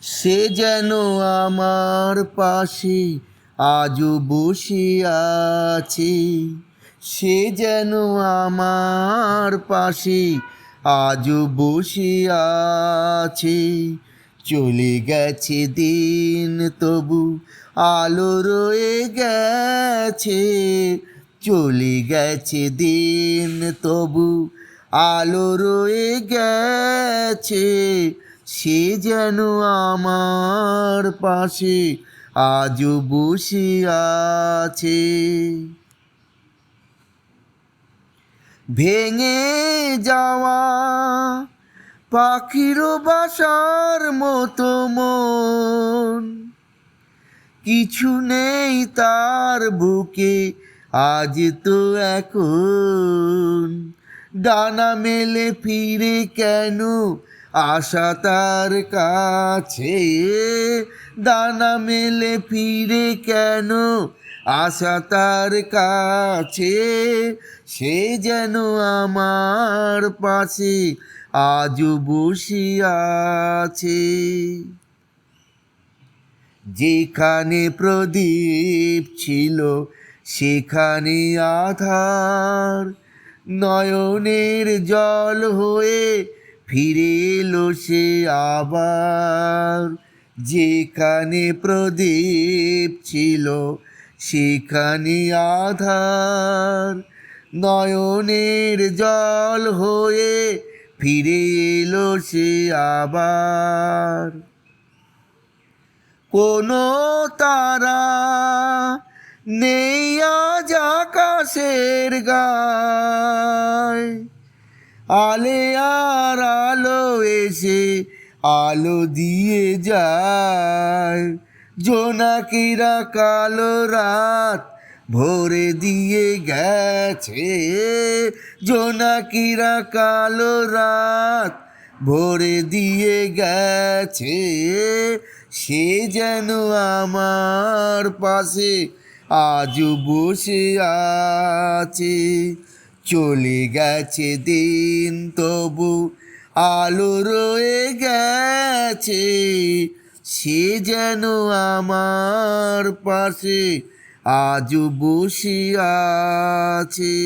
সে যেন আমার পাশে আজও বসে আছে। সে যেন আমার পাশে আজও বসে আছে। চলে গেছে দিন তবু আলো রয়ে গেছে। চলে গেছে দিন তবু আলো রয়ে গেছে। সে যেন আমার পাশে আজও বসে আছে। ভেঙে যাওয়া পাখির বাসার মতো মন, কিছু নেই তার বুকে আজ তো এখন। ডানা মেলে ফিরে কেন আশা তার কাছে। ডানা মেলে ফিরে কেন আশা তার কাছে। সে যেন আমার পাশে আজও বসে আছে। যেখানে প্রদীপ ছিল সেখানে আধার, নয়নের জল হয়ে ফিরে এলো সে আবার। যেখানে প্রদীপ ছিল সেখানে আধার, নয়নের জল হয়ে ফিরে এলো সে আবার। কোনো তারা নেই আজ আকাশের গায়, আলে আর আলো এসে আলো দিয়ে যায়। জোনাকিরা কালো রাত ভরে দিয়ে গেছে। জোনাকিরা কালো রাত ভরে দিয়ে গেছে। সে যেন আমার পাশে আজও বসে আছে। চলে গেছে দিন তবু আলো রয়ে গেছে। সে যেন আমার পাশে আজও বসে আছে।